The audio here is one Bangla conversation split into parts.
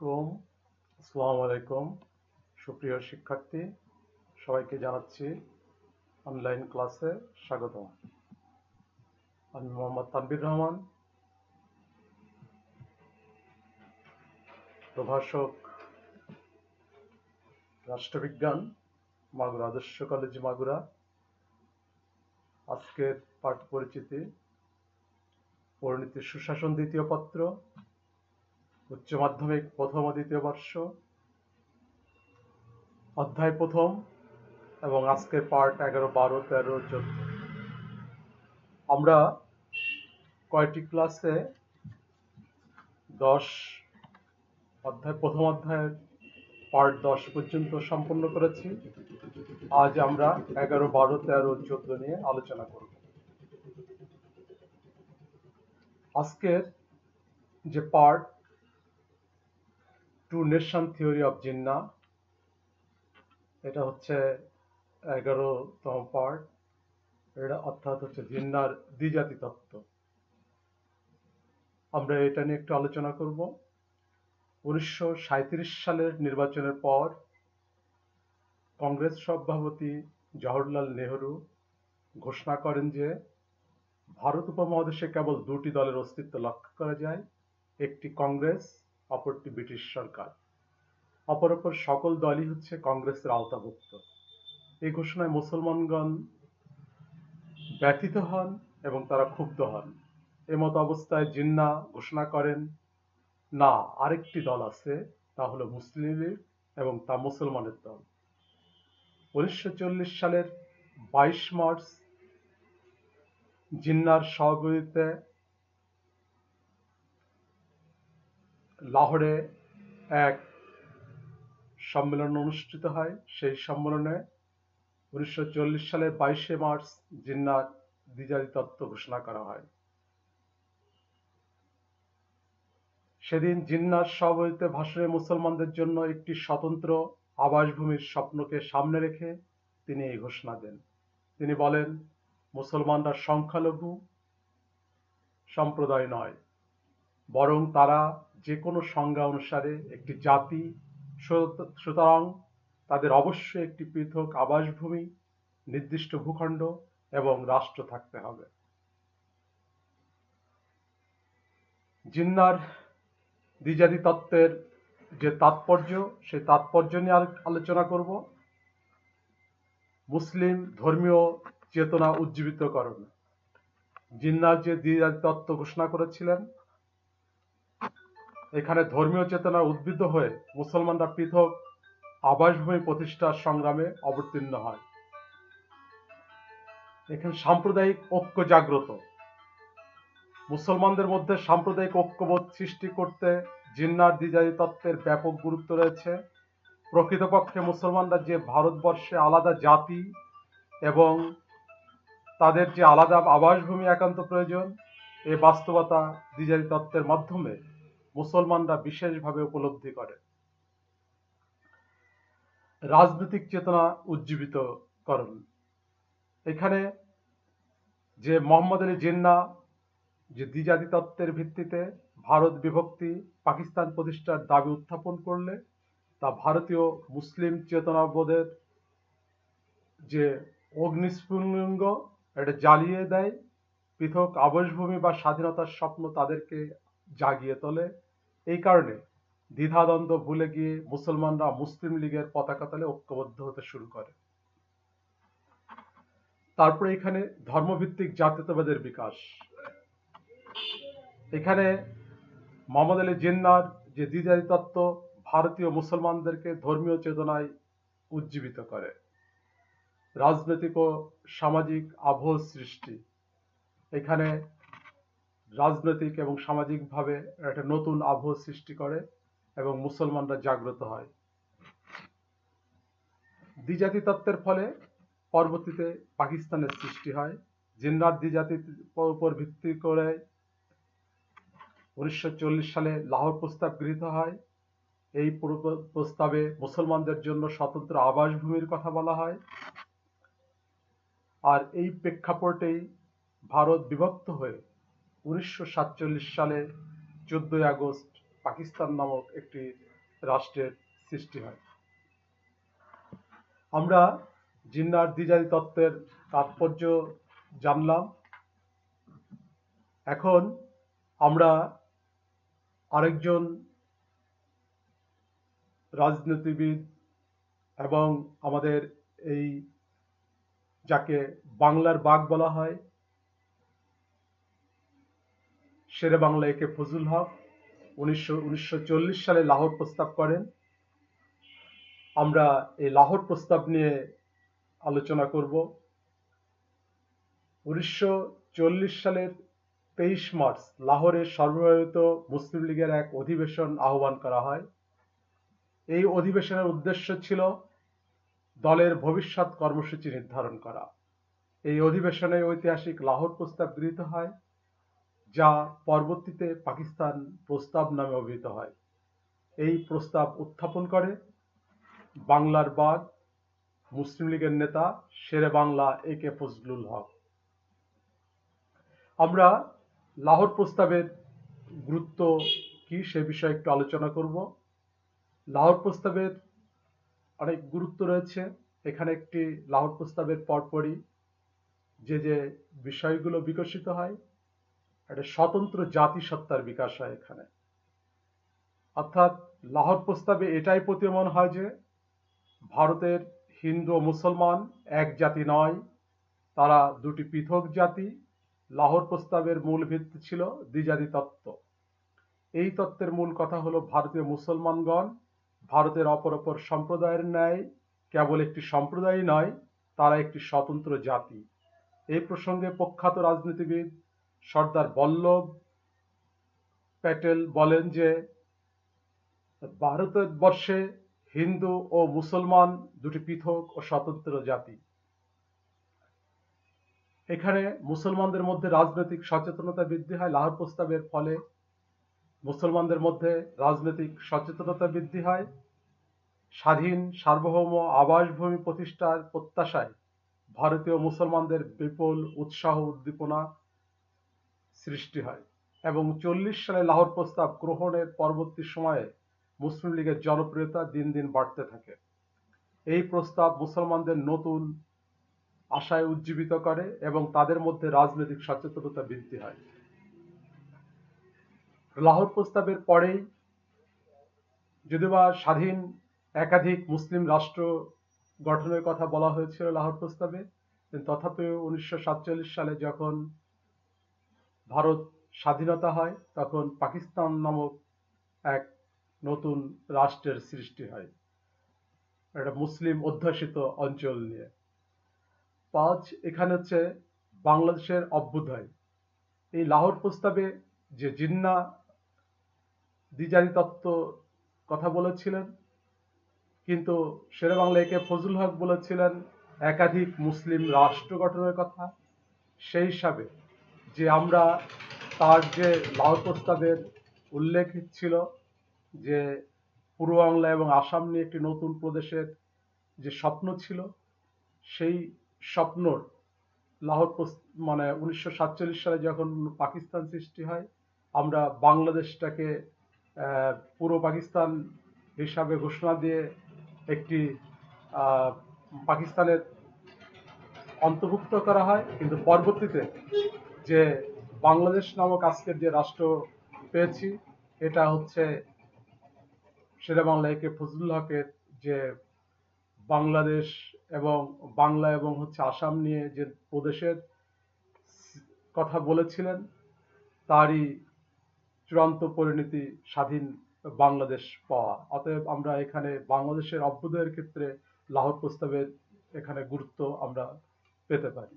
আলাইকুম। আসসালামু আলাইকুম। সুপ্রিয় শিক্ষার্থী, সবাইকে জানাচ্ছি অনলাইন ক্লাসে স্বাগতম। আমি মোহাম্মদ তানভীর রহমান, প্রভাষক, রাষ্ট্রবিজ্ঞান, মাগুরা আদর্শ কলেজ মাগুরা। আজকের পাঠ পরিচিতি: পরিণীতি সুশাসন দ্বিতীয় পত্র, উচ্চ মাধ্যমিক প্রথম ও দ্বিতীয় বর্ষ, অধ্যায় প্রথম, এবং আজকের পার্ট 11, 12, 13, 14। আমরা কয়টি ক্লাসে প্রথম অধ্যায়ের পার্ট 10 পর্যন্ত সম্পন্ন করেছি। আজ আমরা 11, 12, 13, 14 নিয়ে আলোচনা করব। আজকের যে part, two nation theory of Jinnah, এটা হচ্ছে 11তম পার্ট। এটা অর্থাৎ হচ্ছে জিন্নার দ্বিজাতি তত্ত্ব। আমরা এটা নিয়ে একটু আলোচনা করব। 1937 সালের নির্বাচনের পর কংগ্রেস সভাপতি জওহরলাল নেহরু ঘোষণা করেন যে ভারত উপমহাদেশে কেবল দুটি দলের অস্তিত্ব লক্ষ্য করা যায়, একটি কংগ্রেস, অপরটি ব্রিটিশ সরকার। অপর সকল দলই হচ্ছে কংগ্রেসের আওতাভুক্ত। এই ঘোষণায় মুসলমানগণ ব্যথিত হন এবং তারা ক্ষুব্ধ হন। এমত অবস্থায় জিন্না ঘোষণা করেন, না, আরেকটি দল আছে, তা হলো মুসলিম লীগ, এবং তা মুসলমানের দল। 1940 সালের 22 মার্চ জিন্নার সভাপতিত্বে লাহোরে এক সম্মেলন অনুষ্ঠিত হয়। সেই সম্মেলনে 1940 সালের 22 মার্চ জিন্নার দ্বিজাতি তত্ত্ব ঘোষণা করা হয়। সেদিন জিন্নার সভাপতিত্বে ভাষণে মুসলমানদের জন্য একটি স্বতন্ত্র আবাসভূমির স্বপ্নকে সামনে রেখে তিনি এই ঘোষণা দেন। তিনি বলেন, মুসলমানরা সংখ্যালঘু সম্প্রদায় নয়, বরং তারা যে কোনো সংজ্ঞা অনুসারে একটি জাতি। সুতরাং তাদের অবশ্যই একটি পৃথক আবাসভূমি, নির্দিষ্ট ভূখণ্ড এবং রাষ্ট্র থাকতে হবে। জিন্নার দ্বিজাতি তত্ত্বের যে তাৎপর্য, সেই তাৎপর্য নিয়ে আলোচনা করব। মুসলিম ধর্মীয় চেতনা উজ্জীবিতকরণ। জিন্নার যে দ্বিজাতি তত্ত্ব ঘোষণা করেছিলেন, এখানে ধর্মীয় চেতনা উদ্বুদ্ধ হয়ে মুসলমানরা পৃথক আবাসভূমি প্রতিষ্ঠার সংগ্রামে অবতীর্ণ হয়। এখানে সাম্প্রদায়িক ঐক্য জাগ্রত। মুসলমানদের মধ্যে সাম্প্রদায়িক ঐক্যবোধ সৃষ্টি করতে জিন্নার দ্বিজাতি তত্ত্বের ব্যাপক গুরুত্ব রয়েছে। প্রকৃতপক্ষে মুসলমানরা যে ভারতবর্ষে আলাদা জাতি এবং তাদের যে আলাদা আবাসভূমি একান্ত প্রয়োজন, এই বাস্তবতা দ্বিজাতি তত্ত্বের মাধ্যমে মুসলমানরা বিশেষভাবে উপলব্ধি করে। রাজনৈতিক চেতনা উজ্জীবিতকরণ। এখানে যে মোহাম্মদ আলী জিন্নাহ যে দ্বিজাতি তত্ত্বের ভিত্তিতে ভারত বিভক্তি, পাকিস্তান প্রতিষ্ঠার দাবি উত্থাপন করলে তা ভারতীয় মুসলিম চেতনাবোধের যে অগ্নিস্ফুলিঙ্গ, এটা জ্বালিয়ে দেয়। পৃথক আবাসভূমি বা স্বাধীনতার স্বপ্ন তাদেরকে জাগিয়ে তোলে। এই কারণে দ্বিধাদ্বন্দ্ব ভুলে গিয়ে মুসলমানরা মুসলিম লীগের পতাকা তলে ঐক্যবদ্ধ হতে শুরু করে। তারপরে এখানে ধর্মভিত্তিক জাতীয়তাবাদের বিকাশ। এখানে মোহাম্মদ আলী জিন্নাহর যে দ্বিজাতি তত্ত্ব ভারতীয় মুসলমানদেরকে ধর্মীয় চেতনায় উজ্জীবিত করে। রাজনৈতিক ও সামাজিক আবহ সৃষ্টি। এখানে রাজনৈতিক এবং সামাজিকভাবে একটা নতুন আবহ সৃষ্টি করে এবং মুসলমানরা জাগ্রত হয়। দ্বিজাতি তত্ত্বের ফলে পরবর্তীতে পাকিস্তানের সৃষ্টি হয়। জিন্নার দ্বিজাতির উপর ভিত্তি করে 1940 সালে লাহোর প্রস্তাব গৃহীত হয়। এই প্রস্তাবে মুসলমানদের জন্য স্বতন্ত্র আবাসভূমির কথা বলা হয়। আর এই প্রেক্ষাপটেই ভারত বিভক্ত হয়ে 1947 সালে 14 আগস্ট পাকিস্তান নামক একটি রাষ্ট্রের সৃষ্টি হয়। আমরা জিন্নার দ্বিজাতি তত্ত্বের তাৎপর্য জানলাম। এখন আমরা আরেকজন রাজনীতিবিদ এবং আমাদের এই যাকে বাংলার বাঘ বলা হয়, শেরে বাংলা একে ফজলুল হক 1940 সালে লাহোর প্রস্তাব করেন। আমরা এই লাহোর প্রস্তাব নিয়ে আলোচনা করব। 1940 সালের 23 মার্চ লাহোরে সর্বভারতীয় মুসলিম লীগের এক অধিবেশন আহ্বান করা হয়। এই অধিবেশনের উদ্দেশ্য ছিল দলের ভবিষ্যৎ কর্মসূচি নির্ধারণ করা। এই অধিবেশনে ঐতিহাসিক লাহোর প্রস্তাব গৃহীত হয়, যা পরবর্তীতে পাকিস্তান প্রস্তাব নামে অভিহিত হয়। এই প্রস্তাব উত্থাপন করে বাংলার বাঘ মুসলিম লীগের নেতা শেরে বাংলা একে ফজলুল হক। আমরা লাহোর প্রস্তাবের গুরুত্ব কি সে বিষয়ে একটু আলোচনা করব। লাহোর প্রস্তাবের অনেক গুরুত্ব রয়েছে। এখানে একটি লাহোর প্রস্তাবের পরপরই যে বিষয়গুলো বিকশিত হয়, একটা স্বতন্ত্র জাতিসত্তার বিকাশ হয় এখানে। অর্থাৎ লাহোর প্রস্তাবে এটাই প্রতীয়মান হয় যে ভারতের হিন্দু ও মুসলমান এক জাতি নয়, তারা দুটি পৃথক জাতি। লাহোর প্রস্তাবের মূল ভিত্তি ছিল দ্বিজাতি তত্ত্ব। এই তত্ত্বের মূল কথা হলো ভারতীয় মুসলমানগণ ভারতের অপর অপর সম্প্রদায়ের ন্যায় কেবল একটি সম্প্রদায় নয়, তারা একটি স্বতন্ত্র জাতি। এই প্রসঙ্গে প্রখ্যাত রাজনীতিবিদ সর্দার বল্লভ প্যাটেল বলেন যে ভারতবর্ষে হিন্দু ও মুসলমান দুটি পৃথক ও স্বতন্ত্র জাতি। এখানে মুসলমানদের মধ্যে রাজনৈতিক সচেতনতা বৃদ্ধি হয়। লাহোর প্রস্তাবের ফলে মুসলমানদের মধ্যে রাজনৈতিক সচেতনতা বৃদ্ধি হয়। স্বাধীন সার্বভৌম আবাসভূমি প্রতিষ্ঠার প্রত্যাশায় ভারতীয় মুসলমানদের বিপুল উৎসাহ উদ্দীপনা সৃষ্টি হয় এবং 40 সালে লাহোর প্রস্তাব গ্রহণের পরবর্তী সময়ে মুসলিম লীগের জনপ্রিয়তা দিন দিন বাড়তে থাকে। এই প্রস্তাব মুসলমানদের নতুন আশায় উজ্জীবিত করে এবং তাদের মধ্যে রাজনৈতিক সচেতনতা বৃদ্ধি হয়। লাহোর প্রস্তাবের পরেই যদিবা স্বাধীন একাধিক মুসলিম রাষ্ট্র গঠনের কথা বলা হয়েছিল লাহোর প্রস্তাবে, তথাপিও 1947 সালে যখন ভারত স্বাধীনতা হয় তখন পাকিস্তান নামক এক নতুন রাষ্ট্রের সৃষ্টি হয়, একটা মুসলিম অধ্যুষিত অঞ্চল নিয়ে। এখানে হচ্ছে বাংলাদেশের অভ্যুদয়। এই লাহোর প্রস্তাবে যে জিন্না দ্বিজাতি তত্ত্ব কথা বলেছিলেন, কিন্তু শেরে বাংলা একে ফজলুল হক বলেছিলেন একাধিক মুসলিম রাষ্ট্র গঠনের কথা। সেই হিসাবে যে আমরা তার যে লাহোর প্রস্তাবের উল্লেখ ছিল যে পূর্ব বাংলা এবং আসাম নিয়ে একটি নতুন প্রদেশের যে স্বপ্ন ছিল, সেই স্বপ্নর লাহোর 1947 সালে যখন পাকিস্তান সৃষ্টি হয়, আমরা বাংলাদেশটাকে পূর্ব পাকিস্তান হিসাবে ঘোষণা দিয়ে একটি পাকিস্তানের অন্তর্ভুক্ত করা হয়। কিন্তু পরবর্তীতে যে বাংলাদেশ নামক আজকের যে রাষ্ট্র পেয়েছি, এটা হচ্ছে শেরে বাংলা একে ফজলুল হকের যে বাংলাদেশ এবং বাংলা এবং হচ্ছে আসাম নিয়ে যে প্রদেশের কথা বলেছিলেন, তারই চূড়ান্ত পরিণতি স্বাধীন বাংলাদেশ পাওয়া। অতএব আমরা এখানে বাংলাদেশের অভ্যুদয়ের ক্ষেত্রে লাহোর প্রস্তাবের এখানে গুরুত্ব আমরা পেতে পারি।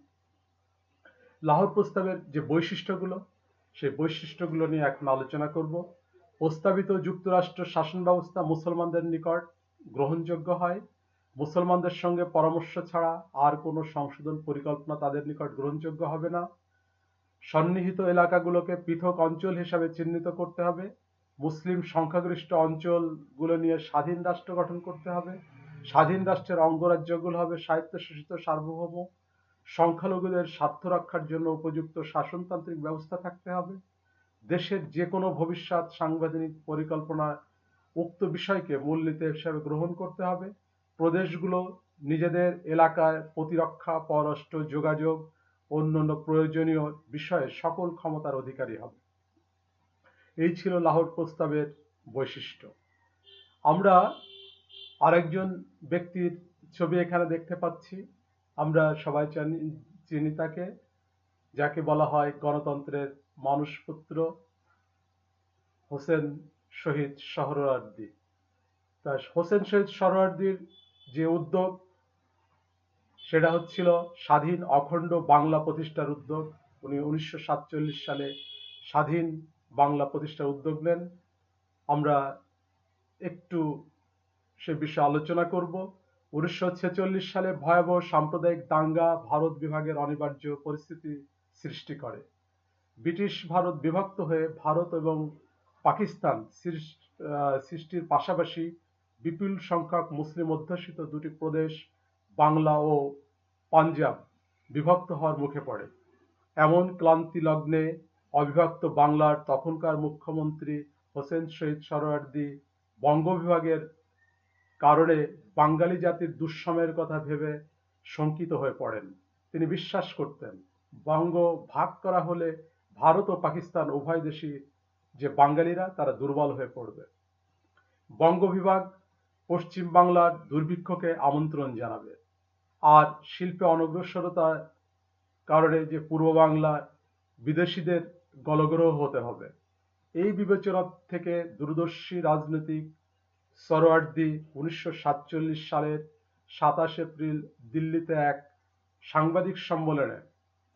লাহোর প্রস্তাবের যে বৈশিষ্ট্যগুলো, সেই বৈশিষ্ট্যগুলো নিয়ে এখন আলোচনা করব। প্রস্তাবিত যুক্তরাষ্ট্র শাসন ব্যবস্থা মুসলমানদের নিকট গ্রহণযোগ্য হয়। মুসলমানদের সঙ্গে পরামর্শ ছাড়া আর কোনো সংশোধন পরিকল্পনা তাদের নিকট গ্রহণযোগ্য হবে না। সন্নিহিত এলাকাগুলোকে পৃথক অঞ্চল হিসাবে চিহ্নিত করতে হবে। মুসলিম সংখ্যাগরিষ্ঠ অঞ্চলগুলো নিয়ে স্বাধীন রাষ্ট্র গঠন করতে হবে। স্বাধীন রাষ্ট্রের অঙ্গরাজ্যগুলো হবে স্বায়ত্তশাসিত সার্বভৌম। সংখ্যালঘুদের স্বার্থ রক্ষার জন্য উপযুক্ত শাসনতান্ত্রিক ব্যবস্থা থাকতে হবে। দেশের যে কোনো ভবিষ্যৎ সাংবিধানিক পরিকল্পনা উক্ত বিষয়কে মূলনীতি হিসাবে গ্রহণ করতে হবে। প্রদেশগুলো নিজেদের এলাকায় প্রতিরক্ষা, পররাষ্ট্র যোগাযোগ, অন্যান্য প্রয়োজনীয় বিষয়ে সকল ক্ষমতার অধিকারী হবে। এই ছিল লাহোর প্রস্তাবের বৈশিষ্ট্য। আমরা আরেকজন ব্যক্তির ছবি এখানে দেখতে পাচ্ছি। আমরা সবাই চিনি তাকে, যাকে বলা হয় গণতন্ত্রের মানুষপুত্র হোসেন শহীদ সোহরাওয়ার্দী। তা হোসেন শহীদ সোহরাওয়ার্দীর যে উদ্যোগ, সেটা হচ্ছিল স্বাধীন অখণ্ড বাংলা প্রতিষ্ঠার উদ্যোগ। উনি 1947 সালে স্বাধীন বাংলা প্রতিষ্ঠার উদ্যোগ নেন। আমরা একটু সে বিষয়ে আলোচনা করব। 1946 সালে ভয়াবহ সাম্প্রদায়িক দাঙ্গা ভারত বিভাগের অনিবার্য পরিস্থিতি সৃষ্টি করে। ব্রিটিশ ভারত বিভক্ত হয়ে ভারত এবং পাকিস্তান সৃষ্টির পাশাপাশি বিপুল সংখ্যক মুসলিম অধ্যুষিত দুটি প্রদেশ বাংলা ও পাঞ্জাব বিভক্ত হওয়ার মুখে পড়ে। এমন ক্লান্তি লগ্নে অবিভক্ত বাংলার তখনকার মুখ্যমন্ত্রী হোসেন শহীদ সোহরাওয়ার্দী বঙ্গবিভাগের কারণে বাঙালি জাতির দুঃসময়ের কথা ভেবে শঙ্কিত হয়ে পড়েন। তিনি বিশ্বাস করতেন বঙ্গ ভাগ করা হলে ভারত ও পাকিস্তান উভয় দেশই যে বাঙালিরা তারা দুর্বল হয়ে পড়বে। বঙ্গ বিভাগ পশ্চিম বাংলার দুর্ভিক্ষকে আমন্ত্রণ জানাবে, আর শিল্পে অনগ্রসরতার কারণে যে পূর্ব বাংলার বিদেশিদের গলগ্রহ হতে হবে। এই বিবেচনা থেকে দূরদর্শী রাজনৈতিক সোহরাওয়ার্দী 1947 সালের 27 এপ্রিল দিল্লিতে এক সাংবাদিক সম্মেলনে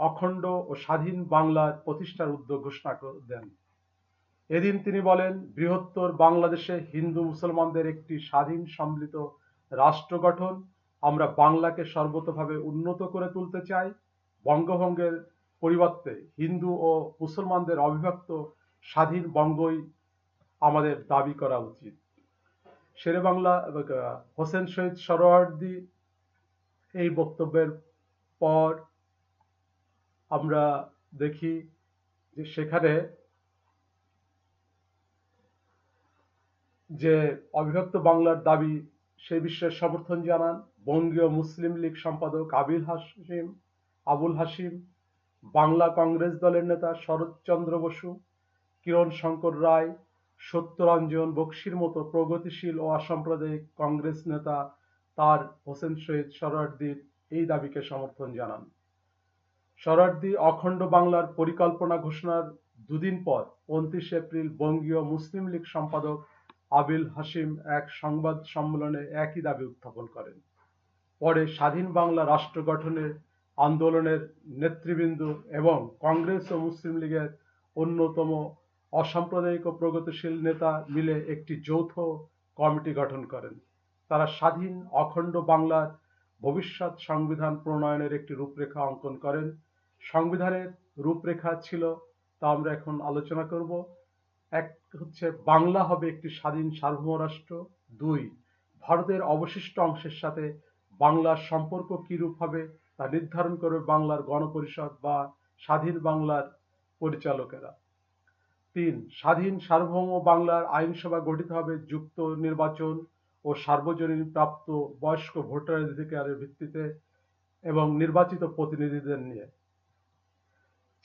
অখণ্ড ও স্বাধীন বাংলার প্রতিষ্ঠার উদ্যোগ ঘোষণা দেন। এদিন তিনি বলেন, বৃহত্তর বাংলাদেশে হিন্দু মুসলমানদের একটি স্বাধীন সম্মিলিত রাষ্ট্র গঠন। আমরা বাংলাকে সর্বতোভাবে উন্নত করে তুলতে চাই। বঙ্গভঙ্গের পরিবর্তে হিন্দু ও মুসলমানদের অবিভক্ত স্বাধীন বঙ্গই আমাদের দাবি করা উচিত। শেরে বাংলা হোসেন শহীদ সোহরাওয়ার্দী এই বক্তব্যের পর আমরা দেখি যে সেখানে যে অবিভক্ত বাংলার দাবি, সেই বিষয়ে সমর্থন জানান বঙ্গীয় মুসলিম লীগ সম্পাদক আবুল হাসিম, বাংলা কংগ্রেস দলের নেতা শরৎচন্দ্র বসু, কিরণ শঙ্কর রায়, সত্যরঞ্জন বক্সির মতো প্রগতিশীল ও অসাম্প্রদায়িক কংগ্রেস নেতা তার হোসেন শহীদ সোহরাওয়ার্দীর এই দাবিকে সমর্থন জানান। সোহরাওয়ার্দী অখণ্ড বাংলার পরিকল্পনা ঘোষণার দুদিন পর 29 এপ্রিল বঙ্গীয় মুসলিম লীগ সম্পাদক আবুল হাসিম এক সংবাদ সম্মেলনে একই দাবি উত্থাপন করেন। পরে স্বাধীন বাংলা রাষ্ট্র গঠনের আন্দোলনের নেতৃবৃন্দ এবং কংগ্রেস ও মুসলিম লীগের অন্যতম অসাম্প্রদায়িক ও প্রগতিশীল নেতা মিলে একটি যৌথ কমিটি গঠন করেন। তারা স্বাধীন অখণ্ড বাংলার ভবিষ্যৎ সংবিধান প্রণয়নের একটি রূপরেখা অঙ্কন করেন। সংবিধানের রূপরেখা ছিল, তা আমরা এখন আলোচনা করব। এক হচ্ছে, বাংলা হবে একটি স্বাধীন সার্বভৌম রাষ্ট্র। 2, ভারতের অবশিষ্ট অংশের সাথে বাংলার সম্পর্ক কিরূপ হবে তা নির্ধারণ করবে বাংলার গণপরিষদ বা স্বাধীন বাংলার পরিচালকেরা। 3, স্বাধীন সার্বভৌম বাংলার আইনসভা গঠিত হবে যুক্ত নির্বাচন ও সার্বজনীন প্রাপ্ত বয়স্ক ভোটাধিকারের ভিত্তিতে এবং নির্বাচিত প্রতিনিধিদের নিয়ে।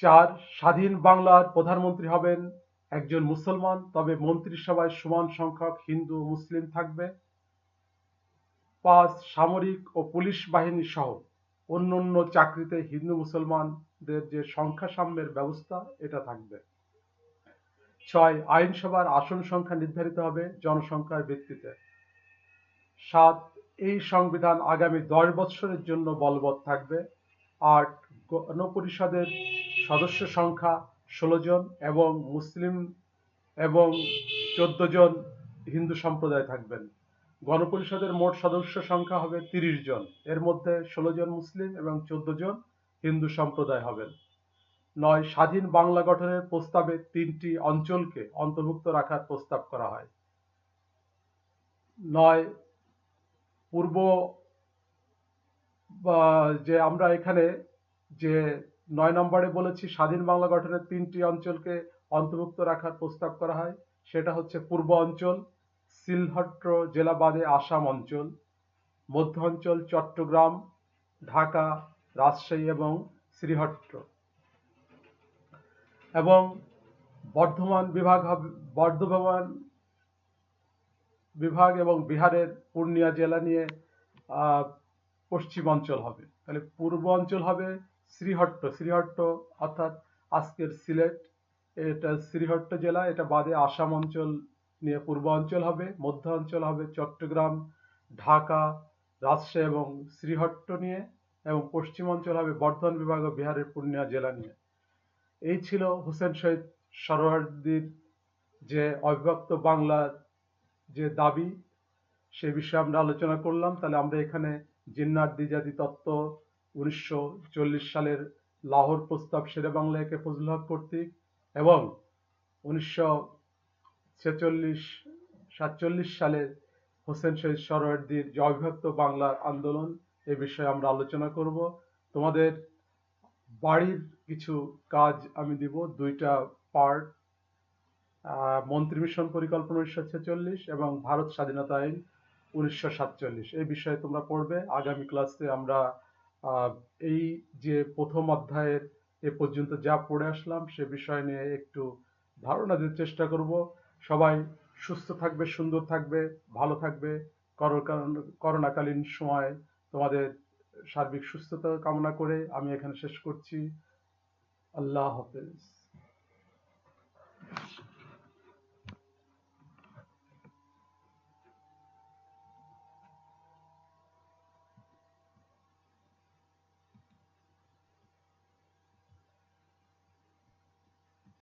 4, স্বাধীন বাংলার প্রধানমন্ত্রী হবেন একজন মুসলমান, তবে মন্ত্রিসভায় সমান সংখ্যক হিন্দু ও মুসলিম থাকবে। 5, সামরিক ও পুলিশ বাহিনী সহ অন্যান্য চাকরিতে হিন্দু মুসলমানদের যে সংখ্যা সাম্যের ব্যবস্থা, এটা থাকবে। 6, আইনসভার আসন সংখ্যা নির্ধারিত হবে জনসংখ্যার ভিত্তিতে। 7, এই সংবিধান আগামী 10 বছরের জন্য বলবৎ থাকবে। 8, গণপরিষদের সদস্য সংখ্যা 16 জন এবং মুসলিম এবং 14 জন হিন্দু সম্প্রদায় থাকবেন। গণপরিষদের মোট সদস্য সংখ্যা হবে 30 জন, এর মধ্যে 16 জন মুসলিম এবং 14 জন হিন্দু সম্প্রদায় হবেন। 9, স্বাধীন বাংলা গঠনের প্রস্তাবে 3টি অঞ্চলকে অন্তর্ভুক্ত রাখার প্রস্তাব করা হয়। 9, পূর্ব যে আমরা এখানে যে 9 নম্বরে বলেছি স্বাধীন বাংলা গঠনের 3টি অঞ্চলকে অন্তর্ভুক্ত রাখার প্রস্তাব করা হয়, সেটা হচ্ছে পূর্ব অঞ্চল, সিলহট্ট জেলা বাদে আসাম অঞ্চল, মধ্য অঞ্চল চট্টগ্রাম, ঢাকা, রাজশাহী এবং শ্রীহট্ট, এবং বর্ধমান বিভাগ এবং বিহারের পূর্ণিয়া জেলা নিয়ে আহ, পশ্চিম অঞ্চল হবে। তাহলে পূর্ব অঞ্চল হবে শ্রীহট্ট অর্থাৎ আজকের সিলেট, এটা শ্রীহট্ট জেলা, এটা বাদে আসাম অঞ্চল নিয়ে পূর্ব অঞ্চল হবে। মধ্য অঞ্চল হবে চট্টগ্রাম, ঢাকা, রাজশাহী এবং শ্রীহট্ট নিয়ে, এবং পশ্চিম অঞ্চল হবে বর্ধমান বিভাগ ও বিহারের পূর্ণিয়া জেলা নিয়ে। এই ছিল হোসেন শহীদ সোহরাওয়ার্দীর যে অবিভক্ত বাংলার যে দাবি, সে বিষয়ে আমরা আলোচনা করলাম। তাহলে আমরা এখানে জিন্নাত দ্বিজাতি তত্ত্ব 1940 সালের লাহোর প্রস্তাব শেরে বাংলা একে ফজলুল হক কর্তৃক এবং 1946-47 সালে হোসেন শহীদ সোহরাওয়ার্দীর যে অবিভক্ত বাংলার আন্দোলন, এ বিষয়ে আমরা আলোচনা করব। তোমাদের বাড়ির কিছু কাজ আমি দিব, দুইটা পার্ট, মন্ত্রী মিশন পরিকল্পনা 1946 এবং ভারত স্বাধীনতা আইন 1947, এই বিষয়ে তোমরা পড়বে। আগামী ক্লাসে আমরা এই যে প্রথম অধ্যায়ের এ পর্যন্ত যা পড়ে আসলাম সে বিষয় নিয়ে একটু ধারণা দিতে চেষ্টা করব। সবাই সুস্থ থাকবে, সুন্দর থাকবে, ভালো থাকবে। করোনাকালীন সময় তোমাদের সার্বিক সুস্থতা কামনা করে আমি এখানে শেষ করছি। আল্লাহ হাফেজ।